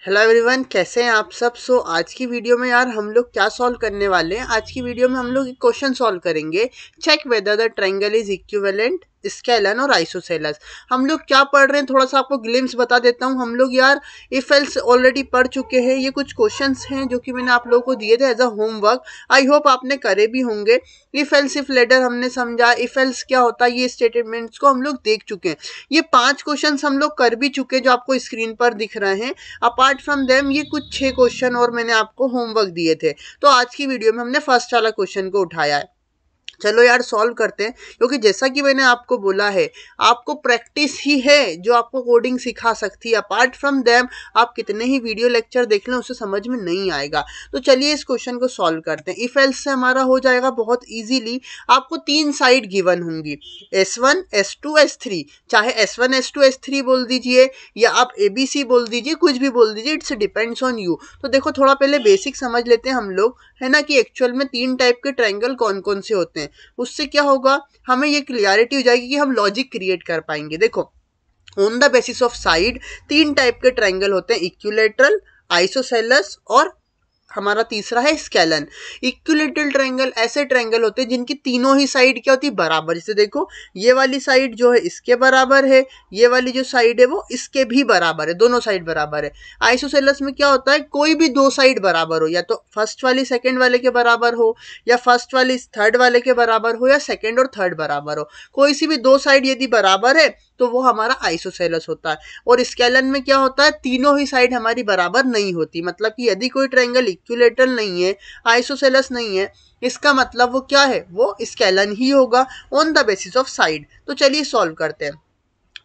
Hello everyone, कैसे हैं आप सब। आज की वीडियो में यार हम लोग क्या सॉल्व करने वाले हैं। आज की वीडियो में हम लोग एक क्वेश्चन सॉल्व करेंगे। Check whether the triangle is equivalent, scalene और आइसोसेलेस। हम लोग क्या पढ़ रहे हैं, थोड़ा सा आपको ग्लिम्स बता देता हूँ। हम लोग यार इफ एल्स ऑलरेडी पढ़ चुके हैं। ये कुछ क्वेश्चंस हैं जो कि मैंने आप लोगों को दिए थे as a homework. I hope आपने करे भी होंगे। इफ एल्स इफ लेटर हमने समझा, इफ एल्स क्या होता है, ये स्टेटमेंट्स को हम लोग देख चुके हैं। ये 5 क्वेश्चंस हम लोग कर भी चुके हैं जो आपको स्क्रीन पर दिख रहे हैं। अपार्ट फ्रॉम देम ये कुछ 6 क्वेश्चन और मैंने आपको होमवर्क दिए थे। तो आज की वीडियो में हमने फर्स्ट वाला क्वेश्चन को उठाया है। चलो यार सॉल्व करते हैं, क्योंकि जैसा कि मैंने आपको बोला है, आपको प्रैक्टिस ही है जो आपको कोडिंग सिखा सकती है। अपार्ट फ्रॉम देम आप कितने ही वीडियो लेक्चर देख लें, उससे समझ में नहीं आएगा। तो चलिए इस क्वेश्चन को सॉल्व करते हैं। इफ एल्स से हमारा हो जाएगा बहुत इजीली। आपको 3 साइड गिवन होंगी, S1 S2 S3। चाहे S1 S2 S3 बोल दीजिए या आप ABC बोल दीजिए, कुछ भी बोल दीजिए, इट्स डिपेंड्स ऑन यू। तो देखो थोड़ा पहले बेसिक समझ लेते हैं हम लोग, है ना, कि एक्चुअल में 3 टाइप के ट्रायंगल कौन कौन से होते हैं। उससे क्या होगा, हमें ये क्लियरिटी हो जाएगी कि हम लॉजिक क्रिएट कर पाएंगे। देखो, on the basis of side 3 type के ट्रायंगल होते हैं, इक्विलैटरल, आइसोसेलेस और हमारा तीसरा है स्केलन। इक्विलैटरल ट्रायंगल ऐसे ट्रायंगल होते हैं जिनकी तीनों ही साइड क्या होती है, बराबर। जैसे देखो, ये वाली साइड जो है इसके बराबर है, ये वाली जो साइड है वो इसके भी बराबर है, दोनों साइड बराबर है। आइसोसेलेस में क्या होता है, कोई भी 2 साइड बराबर हो, या तो फर्स्ट वाली सेकंड वाले के बराबर हो, या फर्स्ट वाली थर्ड वाले के बराबर हो, या सेकंड और थर्ड बराबर हो। कोई सी भी 2 साइड यदि बराबर है तो वो हमारा आइसोसेलेस होता है। और स्केलन में क्या होता है, तीनों ही साइड हमारी बराबर नहीं होती। मतलब कि यदि कोई ट्रायंगल इक्विलैटरल नहीं है, आइसोसेलेस नहीं है, इसका मतलब वो क्या है, वो स्केलन ही होगा on the basis of side. तो चलिए सॉल्व करते हैं।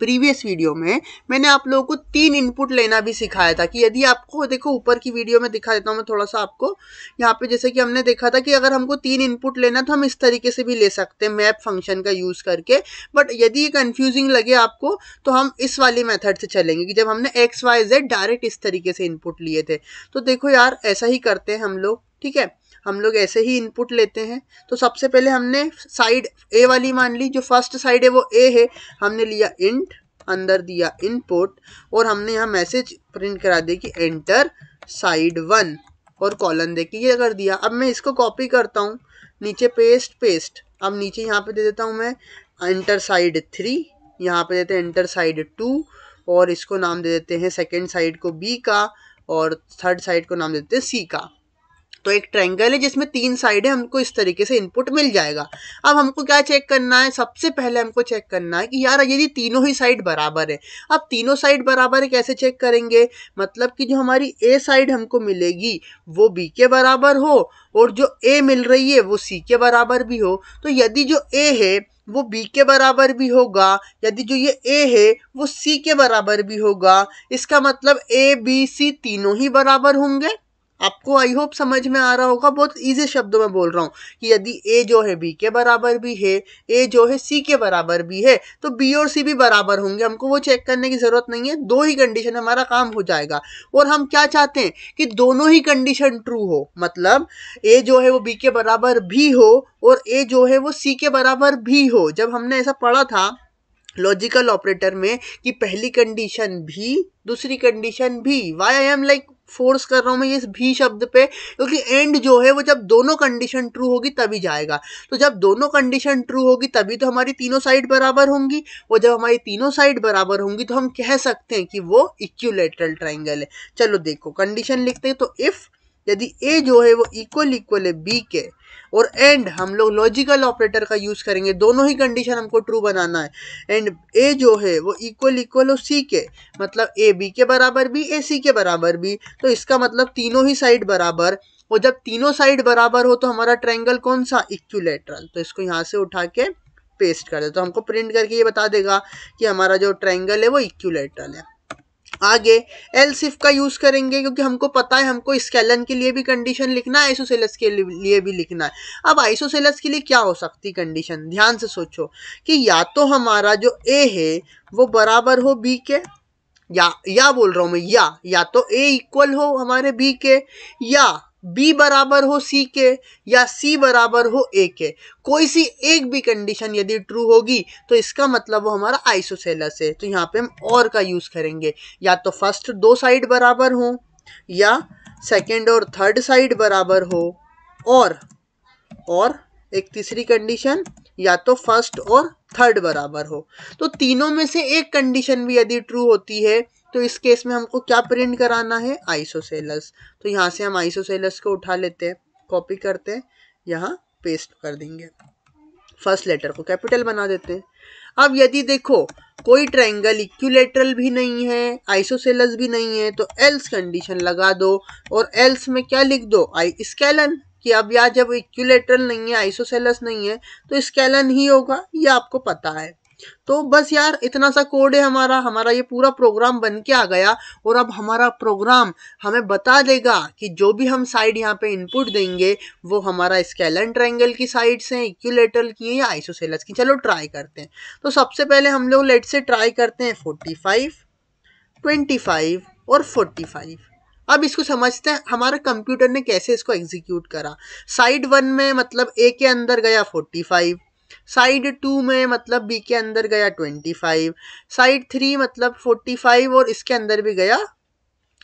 प्रीवियस वीडियो में मैंने आप लोगों को 3 इनपुट लेना भी सिखाया था कि यदि आपको, देखो ऊपर की वीडियो में दिखा देता हूँ मैं थोड़ा सा आपको यहाँ पे। जैसे कि हमने देखा था कि अगर हमको 3 इनपुट लेना तो हम इस तरीके से भी ले सकते हैं, मैप फंक्शन का यूज करके। बट यदि ये कंफ्यूजिंग लगे आपको तो हम इस वाली मेथड से चलेंगे कि जब हमने XYZ डायरेक्ट इस तरीके से इनपुट लिए थे। तो देखो यार, ऐसा ही करते हैं हम लोग, ठीक है। हम लोग ऐसे ही इनपुट लेते हैं। तो सबसे पहले हमने साइड ए वाली मान ली, जो फर्स्ट साइड है वो ए है। हमने लिया इंट, अंदर दिया इनपुट, और हमने यहाँ मैसेज प्रिंट करा दिया कि एंटर साइड 1 और कॉलन दे के ये कर दिया। अब मैं इसको कॉपी करता हूँ, नीचे पेस्ट। अब नीचे यहाँ पे दे देता हूँ मैं एंटर साइड 3, यहाँ पे देते हैं एंटर साइड 2, और इसको नाम दे देते हैं सेकेंड साइड को B का, और थर्ड साइड को नाम देते हैं C का। तो एक ट्रायंगल है जिसमें 3 साइड है, हमको इस तरीके से इनपुट मिल जाएगा। अब हमको क्या चेक करना है, सबसे पहले हमको चेक करना है कि यार यदि तीनों ही साइड बराबर है। अब तीनों साइड बराबर है कैसे चेक करेंगे, मतलब कि जो हमारी ए साइड हमको मिलेगी वो बी के बराबर हो, और जो ए मिल रही है वो सी के बराबर भी हो। तो यदि जो ए है वो बी के बराबर भी होगा, यदि जो ये ए है वो सी के बराबर भी होगा, इसका मतलब ए बी सी तीनों ही बराबर होंगे। आपको आई होप समझ में आ रहा होगा। बहुत इजी शब्दों में बोल रहा हूँ कि यदि ए जो है बी के बराबर भी है, ए जो है सी के बराबर भी है, तो बी और सी भी बराबर होंगे। हमको वो चेक करने की जरूरत नहीं है, 2 ही कंडीशन हमारा काम हो जाएगा। और हम क्या चाहते हैं कि दोनों ही कंडीशन ट्रू हो, मतलब ए जो है वो बी के बराबर भी हो और ए जो है वो सी के बराबर भी हो। जब हमने ऐसा पढ़ा था लॉजिकल ऑपरेटर में कि पहली कंडीशन भी, दूसरी कंडीशन भी। Why I am like force कर रहा हूं मैं ये इस भी शब्द पे, क्योंकि एंड जो है वो जब दोनों कंडीशन ट्रू होगी तभी जाएगा। तो जब दोनों कंडीशन ट्रू होगी तभी तो हमारी तीनों साइड बराबर होंगी, और जब हमारी तीनों साइड बराबर होंगी तो हम कह सकते हैं कि वो इक्विलैटरल ट्रायंगल है। चलो देखो कंडीशन लिखते हैं। तो इफ यदि ए जो है वो इक्वल है बी के, और एंड हम लोग लॉजिकल ऑपरेटर का यूज करेंगे, दोनों ही कंडीशन हमको ट्रू बनाना है। एंड ए जो है वो इक्वल हो सी के, मतलब ए बी के बराबर भी, ए सी के बराबर भी। तो इसका मतलब तीनों ही साइड बराबर, और जब तीनों साइड बराबर हो तो हमारा ट्रायंगल कौन सा, इक्विलैटरल। तो इसको यहाँ से उठा के पेस्ट कर दे, तो हमको प्रिंट करके ये बता देगा कि हमारा जो ट्रायंगल है वो इक्विलैटरल है। आगे एल्स इफ का यूज करेंगे, क्योंकि हमको पता है हमको स्केलन के लिए भी कंडीशन लिखना है, आइसोसेलेस के लिए भी लिखना है। अब आइसोसेलेस के लिए क्या हो सकती कंडीशन, ध्यान से सोचो कि या तो हमारा जो ए है वो बराबर हो बी के, या बोल रहा हूं मैं, या तो ए इक्वल हो हमारे बी के, या बी बराबर हो सी के, या सी बराबर हो ए के। कोई सी एक भी कंडीशन यदि ट्रू होगी तो इसका मतलब वो हमारा आइसोसेलेस है। तो यहाँ पे हम और का यूज करेंगे, या तो फर्स्ट 2 साइड बराबर हो, या सेकेंड और थर्ड साइड बराबर हो, और एक तीसरी कंडीशन या तो फर्स्ट और थर्ड बराबर हो। तो तीनों में से एक कंडीशन भी यदि ट्रू होती है तो इस केस में हमको क्या प्रिंट कराना है, आइसोसेलस। तो यहाँ से हम आइसोसेलस को उठा लेते हैं, कॉपी करते हैं, यहाँ पेस्ट कर देंगे, फर्स्ट लेटर को कैपिटल बना देते हैं। अब यदि देखो कोई ट्रायंगल इक्विलैटरल भी नहीं है, आइसोसेलस भी नहीं है, तो एल्स कंडीशन लगा दो, और एल्स में क्या लिख दो, आई स्केलन, कि अब यार जब इक्विलैटरल नहीं है, आइसोसेलस नहीं है, तो स्केलन ही होगा, ये आपको पता है। तो बस यार इतना सा कोड है हमारा ये पूरा प्रोग्राम बन के आ गया। और अब हमारा प्रोग्राम हमें बता देगा कि जो भी हम साइड यहाँ पे इनपुट देंगे वो हमारा स्केलन ट्रायंगल की साइड से इक्विलैटरल की है या आइसोसेलस की। चलो ट्राई करते हैं। तो सबसे पहले हम लोग लेट से ट्राई करते हैं 45, 25 और 45। अब इसको समझते हैं हमारे कंप्यूटर ने कैसे इसको एग्जीक्यूट करा। साइड 1 में मतलब ए के अंदर गया 45, साइड 2 में मतलब बी के अंदर गया 25, साइड 3 मतलब 45 और इसके अंदर भी गया,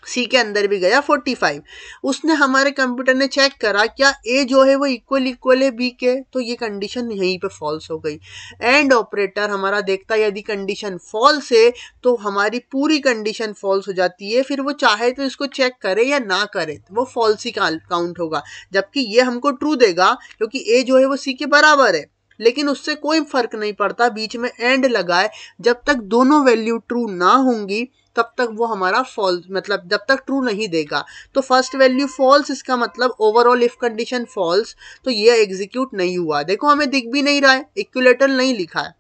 सी के अंदर भी गया 45। उसने हमारे कंप्यूटर ने चेक करा क्या ए जो है वो इक्वल है बी के, तो ये कंडीशन यहीं पे फॉल्स हो गई। एंड ऑपरेटर हमारा देखता है यदि कंडीशन फॉल्स है तो हमारी पूरी कंडीशन फॉल्स हो जाती है, फिर वो चाहे तो इसको चेक करे या ना करे तो वो फॉल्स ही काउंट होगा। जबकि ये हमको ट्रू देगा क्योंकि ए जो है वो सी के बराबर है, लेकिन उससे कोई फर्क नहीं पड़ता, बीच में एंड लगाए, जब तक दोनों वैल्यू ट्रू ना होंगी तब तक वो हमारा फॉल्स, मतलब जब तक ट्रू नहीं देगा। तो फर्स्ट वैल्यू फॉल्स, इसका मतलब ओवरऑल इफ कंडीशन फॉल्स, तो ये एग्जीक्यूट नहीं हुआ। देखो हमें दिख भी नहीं रहा है, इक्विलैटरल नहीं लिखा है।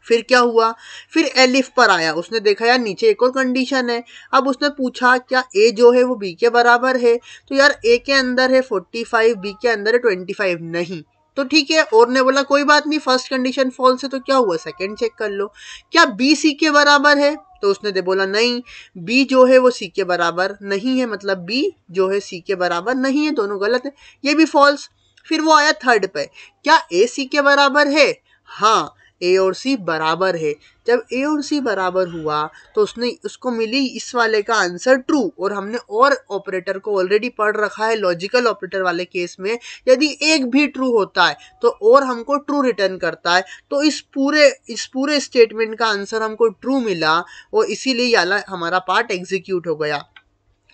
फिर क्या हुआ, फिर एलिफ पर आया, उसने देखा यार नीचे एक और कंडीशन है। अब उसने पूछा क्या ए जो है वो बी के बराबर है, तो यार ए के अंदर है 45, बी के अंदर है 25, नहीं। तो ठीक है, और ने बोला कोई बात नहीं, फर्स्ट कंडीशन फॉल्स है, तो क्या हुआ, सेकंड चेक कर लो, क्या बी सी के बराबर है, तो उसने दे बोला नहीं, बी जो है वो सी के बराबर नहीं है, मतलब बी जो है सी के बराबर नहीं है, दोनों गलत है, ये भी फॉल्स। फिर वो आया थर्ड पे, क्या ए सी के बराबर है, हाँ ए और सी बराबर है। जब ए और सी बराबर हुआ तो उसको मिली इस वाले का आंसर ट्रू। और हमने और ऑपरेटर को ऑलरेडी पढ़ रखा है लॉजिकल ऑपरेटर वाले केस में, यदि एक भी ट्रू होता है तो और हमको ट्रू रिटर्न करता है। तो इस पूरे स्टेटमेंट का आंसर हमको ट्रू मिला और इसीलिए वाला हमारा पार्ट एग्जीक्यूट हो गया।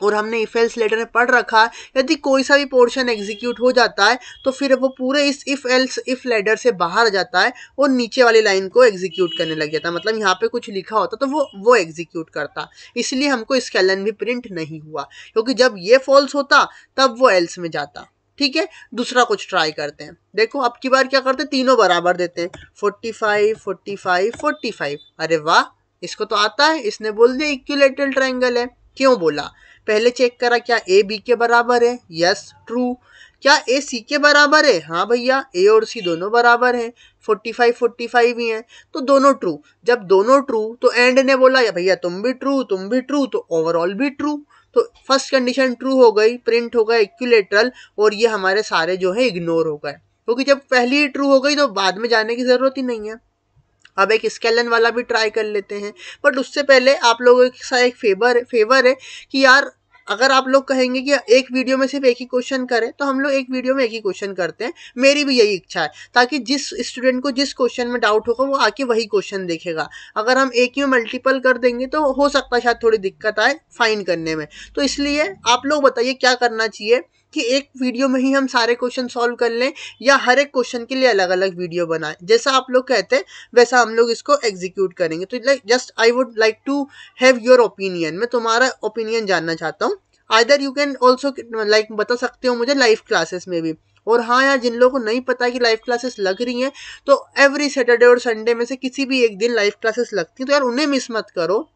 और हमने इफ एल्स लेटर में पढ़ रखा है यदि कोई सा भी पोर्शन एग्जीक्यूट हो जाता है तो फिर वो पूरे इस इफ लेटर से बाहर जाता है और नीचे वाली लाइन को एग्जीक्यूट करने लग जाता है। मतलब यहाँ पे कुछ लिखा होता तो वो एग्जीक्यूट करता। इसलिए हमको स्केलन भी प्रिंट नहीं हुआ, क्योंकि जब ये फॉल्स होता तब वो एल्स में जाता। ठीक है, दूसरा कुछ ट्राई करते हैं। देखो अब की बार क्या करते हैं, तीनों बराबर देते हैं, 45, 45, 45। अरे वाह, इसको तो आता है, इसने बोल दिया इक्विलैटरल ट्रायंगल है। क्यों बोला, पहले चेक करा क्या ए बी के बराबर है, यस ट्रू। क्या ए सी के बराबर है, हाँ भैया ए और सी दोनों बराबर हैं, 45 45 ही हैं, तो दोनों ट्रू। जब दोनों ट्रू तो एंड ने बोला या भैया तुम भी ट्रू तुम भी ट्रू, तो ओवरऑल भी ट्रू। तो फर्स्ट कंडीशन ट्रू हो गई, प्रिंट हो गया इक्विलैटरल, और ये हमारे सारे जो है इग्नोर हो गए, क्योंकि जब पहली ही ट्रू हो गई तो बाद में जाने की जरूरत ही नहीं है। अब एक स्केलन वाला भी ट्राई कर लेते हैं, बट उससे पहले आप लोगों के साथ एक फेवर है कि यार अगर आप लोग कहेंगे कि एक वीडियो में सिर्फ एक ही क्वेश्चन करें तो हम लोग एक वीडियो में एक ही क्वेश्चन करते हैं। मेरी भी यही इच्छा है, ताकि जिस स्टूडेंट को जिस क्वेश्चन में डाउट होगा वो आके वही क्वेश्चन देखेगा। अगर हम एक ही में मल्टीपल कर देंगे तो हो सकता है शायद थोड़ी दिक्कत आए फाइन करने में। तो इसलिए आप लोग बताइए क्या करना चाहिए, कि एक वीडियो में ही हम सारे क्वेश्चन सॉल्व कर लें या हर एक क्वेश्चन के लिए अलग अलग वीडियो बनाएं। जैसा आप लोग कहते हैं वैसा हम लोग इसको एग्जीक्यूट करेंगे। तो just I would like to have your opinion, मैं तुम्हारा ओपिनियन जानना चाहता हूँ। Either you can also like बता सकते हो मुझे लाइव क्लासेस में भी। और हाँ यार, जिन लोगों को नहीं पता कि लाइव क्लासेस लग रही हैं तो एवरी सैटरडे और संडे में से किसी भी एक दिन लाइव क्लासेस लगती हैं, तो यार उन्हें मिस मत करो।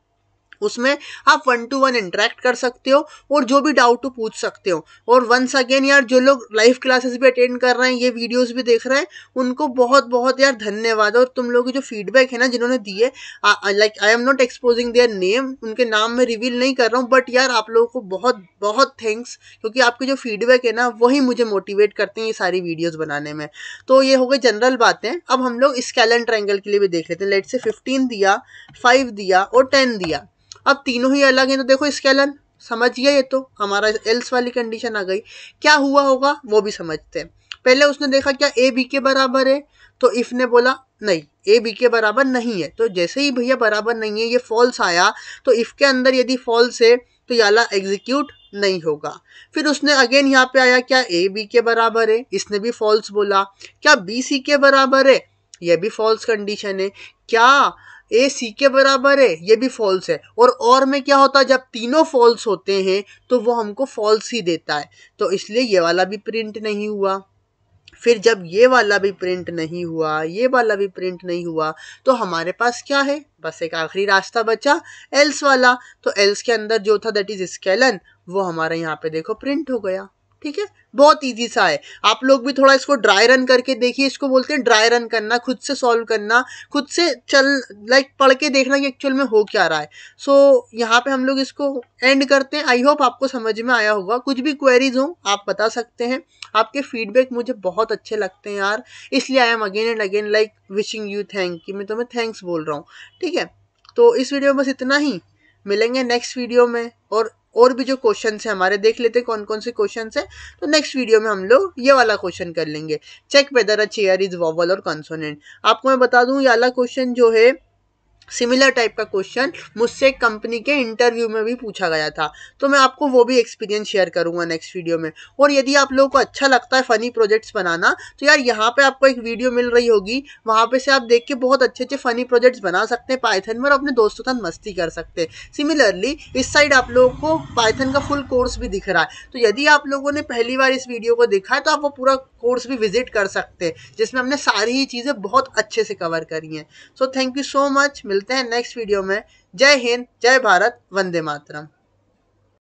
उसमें आप 1 to 1 इंटरेक्ट कर सकते हो और जो भी डाउट हो पूछ सकते हो। और वंस अगेन यार, जो लोग लाइव क्लासेस भी अटेंड कर रहे हैं, ये वीडियोस भी देख रहे हैं, उनको बहुत बहुत यार धन्यवाद। और तुम लोग की जो फीडबैक है ना जिन्होंने दिए, like I am not exposing their name, उनके नाम में रिवील नहीं कर रहा हूँ, बट यार आप लोगों को बहुत बहुत थैंक्स, क्योंकि आपकी जो फीडबैक है ना वही मुझे मोटिवेट करते हैं ये सारी वीडियोस बनाने में। तो ये हो गई जनरल बातें। अब हम लोग स्केलन ट्रायंगल के लिए भी देख लेते हैं। लेट से 15 दिया, 5 दिया और 10 दिया। अब तीनों ही अलग हैं, तो देखो स्केलन समझ गया, ये तो हमारा एल्स वाली कंडीशन आ गई। क्या हुआ होगा वो भी समझते हैं। पहले उसने देखा क्या ए बी के बराबर है, तो इफ ने बोला नहीं ए बी के बराबर नहीं है, तो जैसे ही भैया बराबर नहीं है ये फॉल्स आया, तो इफ के अंदर यदि फॉल्स है तो ये वाला एग्जीक्यूट नहीं होगा। फिर उसने अगेन यहाँ पे आया क्या ए बी के बराबर है, इसने भी फॉल्स बोला। क्या बी सी के बराबर है, ये भी फॉल्स कंडीशन है। क्या ए सी के बराबर है, ये भी फॉल्स है। और में क्या होता है, जब तीनों फॉल्स होते हैं तो वो हमको फॉल्स ही देता है, तो इसलिए ये वाला भी प्रिंट नहीं हुआ। फिर जब ये वाला भी प्रिंट नहीं हुआ, ये वाला भी प्रिंट नहीं हुआ, तो हमारे पास क्या है, बस एक आखिरी रास्ता बचा, एल्स वाला। तो एल्स के अंदर जो था दैट इज स्केलन, वो हमारे यहाँ पे देखो प्रिंट हो गया। ठीक है, बहुत इजी सा है। आप लोग भी थोड़ा इसको ड्राई रन करके देखिए, इसको बोलते हैं ड्राई रन करना, खुद से सॉल्व करना, खुद से पढ़ के देखना कि एक्चुअल में हो क्या रहा है। सो यहाँ पे हम लोग इसको एंड करते हैं। आई होप आपको समझ में आया होगा। कुछ भी क्वेरीज हो आप बता सकते हैं। आपके फीडबैक मुझे बहुत अच्छे लगते हैं यार, इसलिए I am again and again wishing you thank, कि मैं तुम्हें थैंक्स बोल रहा हूँ। ठीक है, तो इस वीडियो में बस इतना ही। मिलेंगे नेक्स्ट वीडियो में, और भी जो क्वेश्चन है हमारे देख लेते कौन कौन से क्वेश्चन है। तो नेक्स्ट वीडियो में हम लोग ये वाला क्वेश्चन कर लेंगे, check whether a chair is vowel और कंसोनेंट। आपको मैं बता दूं ये वाला क्वेश्चन जो है सिमिलर टाइप का क्वेश्चन मुझसे एक कंपनी के इंटरव्यू में भी पूछा गया था, तो मैं आपको वो भी एक्सपीरियंस शेयर करूंगा नेक्स्ट वीडियो में। और यदि आप लोगों को अच्छा लगता है फनी प्रोजेक्ट्स बनाना, तो यार यहाँ पे आपको एक वीडियो मिल रही होगी, वहां पे से आप देख के बहुत अच्छे अच्छे फनी प्रोजेक्ट्स बना सकते हैं पाइथन में, और अपने दोस्तों के साथ मस्ती कर सकते हैं। सिमिलरली इस साइड आप लोगों को पाइथन का फुल कोर्स भी दिख रहा है, तो यदि आप लोगों ने पहली बार इस वीडियो को देखा है तो आप वो पूरा कोर्स भी विजिट कर सकते हैं, जिसमें हमने सारी ही चीज़ें बहुत अच्छे से कवर करी हैं। So thank you so much, मिलते हैं नेक्स्ट वीडियो में। जय हिंद, जय भारत, वंदे मातरम।